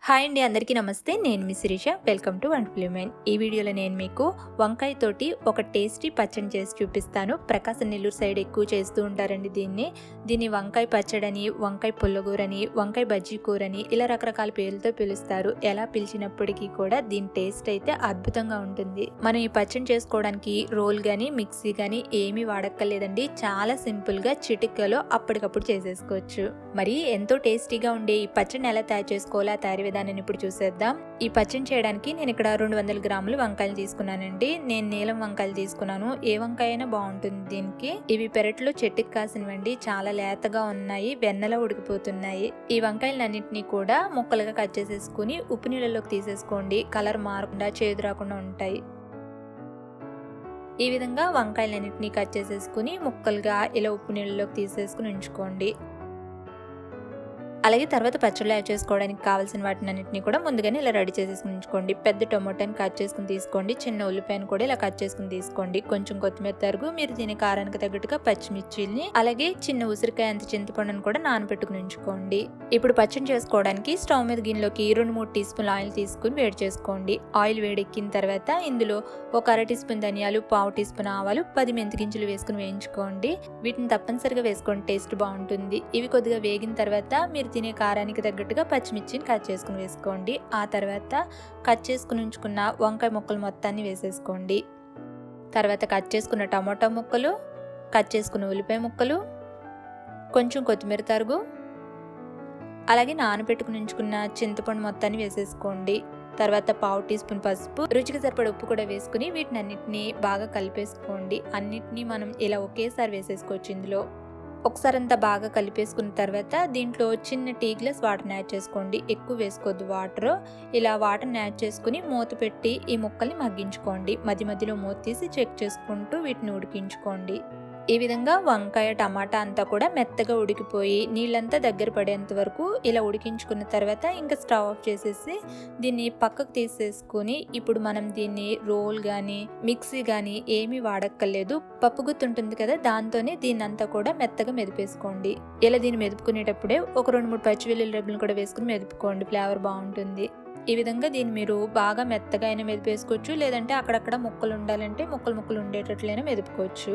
Hi అండి, అందరికీ నమస్తే. నేను మీ Sirisha. Welcome to wonderful women. ఈ వీడియోలో నేను మీకు వంకాయ తోటి ఒక టేస్టీ పచ్చడి చేసి చూపిస్తాను. ప్రకాశం నెల్లూరు సైడ్ ఎక్కువ చేస్తూ ఉంటారండి దీన్ని వంకాయ పచ్చడని, వంకాయ పుల్లగూరని, వంకాయ బజ్జీ కూరని ఇలా రకరకాల పేర్లతో పిలుస్తారు. ఎలా పిలిచినప్పటికీ కూడా దీని టేస్ట్ అయితే అద్భుతంగా ఉంటుంది. మనం ఈ పచ్చడి చేసుకోవడానికి రోల్ కానీ మిక్సీ కానీ ఏమీ వాడక్కర్లేదండి. చాలా సింపుల్గా చిటికలో అప్పటికప్పుడు చేసేసుకోవచ్చు. మరి ఎంతో టేస్టీగా ఉండే ఈ పచ్చడిని ఎలా తయారు చేసుకోవాలా, తయారీ విధానాన్ని ఇప్పుడు చూసేద్దాం. ఈ పచ్చడి చేయడానికి నేను ఇక్కడ 200 గ్రాములు వంకాయలు తీసుకున్నానండి. నేను నీలం వంకాయలు తీసుకున్నాను. ఏ వంకాయ అయినా బాగుంటుంది దీనికి. ఇవి పెరట్లో చెట్టుకి కాసినవండి. చాలా లేతగా ఉన్నాయి, వెన్నలా ఉడికిపోతున్నాయి. ఈ వంకాయలన్నింటినీ కూడా ముక్కలుగా కట్ చేసేసుకుని ఉప్పు నీళ్ళలోకి తీసేసుకోండి. కలర్ మారకుండా, చేదు రాకుండా ఉంటాయి. ఈ విధంగా వంకాయలన్నింటినీ కట్ చేసేసుకుని ముక్కలుగా ఇలా ఉప్పు నీళ్ళలోకి తీసేసుకుని ఉంచుకోండి. అలాగే తర్వాత పచ్చళ్ళు యాడ్ చేసుకోవడానికి కావాల్సిన వాటిని అన్నింటినీ కూడా ముందుగానే ఇలా రెడీ చేసేసుకుని ఉంచుకోండి. పెద్ద టొమాటోని కట్ చేసుకుని తీసుకోండి. చిన్న ఉల్లిపాయను కూడా ఇలా కట్ చేసుకుని తీసుకోండి. కొంచెం కొత్తిమీర తరుగు, మీరు తినే కారానికి తగ్గట్టుగా పచ్చిమిర్చిని, అలాగే చిన్న ఉసిరికాయ అంత చింతపండును కూడా నానబెట్టుకుని ఉంచుకోండి. ఇప్పుడు పచ్చడి చేసుకోవడానికి స్టవ్ మీద గిన్నెలోకి 2-3 టీ స్పూన్ల ఆయిల్ తీసుకుని వేడి చేసుకోండి. ఆయిల్ వేడెక్కిన తర్వాత ఇందులో ఒక 1/2 టీ స్పూన్ ధనియాలు, 1/4 టీ స్పూన్ ఆవాలు, 10 మెంతి గింజలు వేసుకుని వేయించుకోండి. వీటిని తప్పనిసరిగా వేసుకోండి, టేస్ట్ బాగుంటుంది. ఇవి కొద్దిగా వేగిన తర్వాత మీరు తినే కారానికి తగ్గట్టుగా పచ్చిమిర్చిని కట్ చేసుకుని వేసుకోండి. ఆ తర్వాత కట్ చేసుకుని ఉంచుకున్న వంకాయ ముక్కలు మొత్తాన్ని వేసేసుకోండి. తర్వాత కట్ చేసుకున్న టమాటా ముక్కలు, కట్ చేసుకున్న ఉల్లిపాయ ముక్కలు, కొంచెం కొత్తిమీర తరుగు, అలాగే నానబెట్టుకుని ఉంచుకున్న చింతపండు మొత్తాన్ని వేసేసుకోండి. తర్వాత 1/4 టీ స్పూన్ పసుపు, రుచికి సరిపడ ఉప్పు కూడా వేసుకుని వీటిని అన్నిటినీ బాగా కలిపేసుకోండి. అన్నిటినీ మనం ఇలా ఒకేసారి వేసేసుకోవచ్చు. ఇందులో ఒకసారి అంతా బాగా కలిపేసుకున్న తర్వాత దీంట్లో చిన్న టీ గ్లాస్ వాటర్ని యాడ్ చేసుకోండి. ఎక్కువ వేసుకోవద్దు వాటర్. ఇలా వాటర్ని యాడ్ చేసుకుని మూత పెట్టి ఈ ముక్కల్ని మగ్గించుకోండి. మధ్య మధ్యలో మూత తీసి చెక్ చేసుకుంటూ వీటిని ఉడికించుకోండి. ఈ విధంగా వంకాయ, టమాటా అంతా కూడా మెత్తగా ఉడికిపోయి నీళ్ళంతా దగ్గర పడేంత వరకు ఇలా ఉడికించుకున్న తర్వాత ఇంకా స్టవ్ ఆఫ్ చేసేసి దీన్ని పక్కకు తీసేసుకుని ఇప్పుడు మనం దీన్ని రోల్ కానీ మిక్సీ కానీ ఏమీ వాడక్కర్లేదు. పప్పు గుత్తి ఉంటుంది కదా, దాంతోనే దీన్ని అంతా కూడా మెత్తగా మెదిపేసుకోండి. ఇలా దీన్ని మెదుపుకునేటప్పుడే ఒక 2-3 పచ్చి వెల్లుల్లి రెబ్బలను కూడా వేసుకుని మెదుపుకోండి. ఫ్లేవర్ బాగుంటుంది. ఈ విధంగా దీన్ని మీరు బాగా మెత్తగా అయినా మెదిపేసుకోవచ్చు, లేదంటే అక్కడక్కడ ముక్కలు ఉండాలంటే ముక్కలు ఉండేటట్లయినా మెదుపుకోవచ్చు.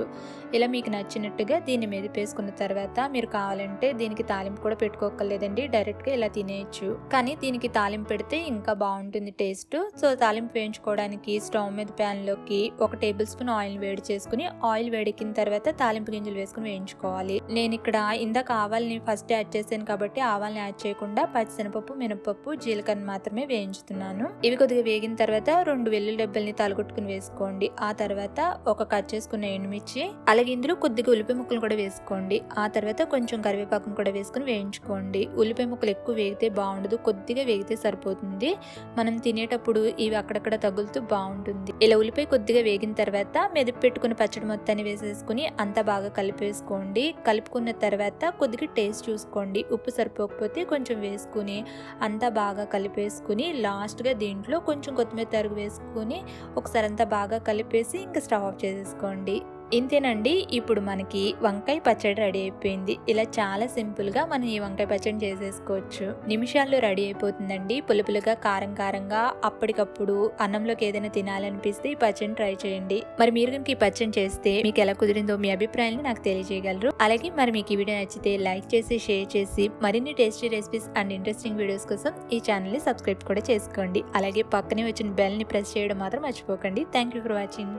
ఇలా మీకు నచ్చినట్టుగా దీన్ని మెదిపేసుకున్న తర్వాత మీరు కావాలంటే దీనికి తాలింపు కూడా పెట్టుకోకర్లేదండి, డైరెక్ట్గా ఇలా తినేయచ్చు. కానీ దీనికి తాలింపు పెడితే ఇంకా బాగుంటుంది టేస్ట్. సో తాలింపు వేయించుకోవడానికి స్టవ్ మీద ప్యాన్లోకి 1 టేబుల్ స్పూన్ ఆయిల్ వేడి చేసుకుని ఆయిల్ వేడెక్కిన తర్వాత తాలింపు గింజలు వేసుకుని వేయించుకోవాలి. నేను ఇక్కడ ఇందాక ఆవాల్ని ఫస్ట్ యాడ్ చేశాను కాబట్టి ఆవాల్ని యాడ్ చేయకుండా పచ్చిశనగపప్పు, మినపప్పు, జీలకర్ర మాత్రమే వేయించుతున్నాను. ఇవి కొద్దిగా వేగిన తర్వాత 2 వెల్లుల్లి రెబ్బల్ని తలగొట్టుకుని వేసుకోండి. ఆ తర్వాత ఒక కట్ చేసుకున్న ఎండుమిర్చి, అలాగే ఇందులో కొద్దిగా ఉల్లిపాయ ముక్కలు కూడా వేసుకోండి. ఆ తర్వాత కొంచెం కరివేపాకును కూడా వేసుకుని వేయించుకోండి. ఉల్లిపాయ ముక్కలు ఎక్కువ వేగితే బాగుండదు, కొద్దిగా వేగితే సరిపోతుంది. మనం తినేటప్పుడు ఇవి అక్కడక్కడ తగులుతూ బాగుంటుంది. ఇలా ఉల్లిపాయ కొద్దిగా వేగిన తర్వాత మెదిపి పెట్టుకున్న పచ్చడి మొత్తాన్ని వేసేసుకుని అంతా బాగా కలిపేసుకోండి. కలుపుకున్న తర్వాత కొద్దిగా టేస్ట్ చూసుకోండి. ఉప్పు సరిపోకపోతే కొంచెం వేసుకుని అంతా బాగా కలిపేసుకుని లాస్ట్గా దీంట్లో కొంచెం కొత్తిమీర తరుగు వేసుకుని ఒకసారి అంతా బాగా కలిపేసి ఇంకా స్టవ్ ఆఫ్ చేసేసుకోండి. ఇంతేనండి, ఇప్పుడు మనకి వంకాయ పచ్చడి రెడీ అయిపోయింది. ఇలా చాలా సింపుల్గా మనం ఈ వంకాయ పచ్చడి చేసేసుకోవచ్చు. నిమిషాల్లో రెడీ అయిపోతుందండి. పులుపులుగా, కారం కారంగా అప్పటికప్పుడు అన్నంలోకి ఏదైనా తినాలనిపిస్తే ఈ పచ్చడిని ట్రై చేయండి. మరి మీరు కనుక ఈ పచ్చడి చేస్తే మీకు ఎలా కుదిరిందో మీ అభిప్రాయాన్ని నాకు తెలియజేయగలరు. అలాగే మరి మీకు ఈ వీడియో నచ్చితే లైక్ చేసి, షేర్ చేసి మరిన్ని tasty recipes and interesting videos కోసం ఈ ఛానల్ని సబ్స్క్రైబ్ కూడా చేసుకోండి. అలాగే పక్కనే వచ్చిన బెల్ని ప్రెస్ చేయడం మాత్రం మర్చిపోకండి. Thank you for watching.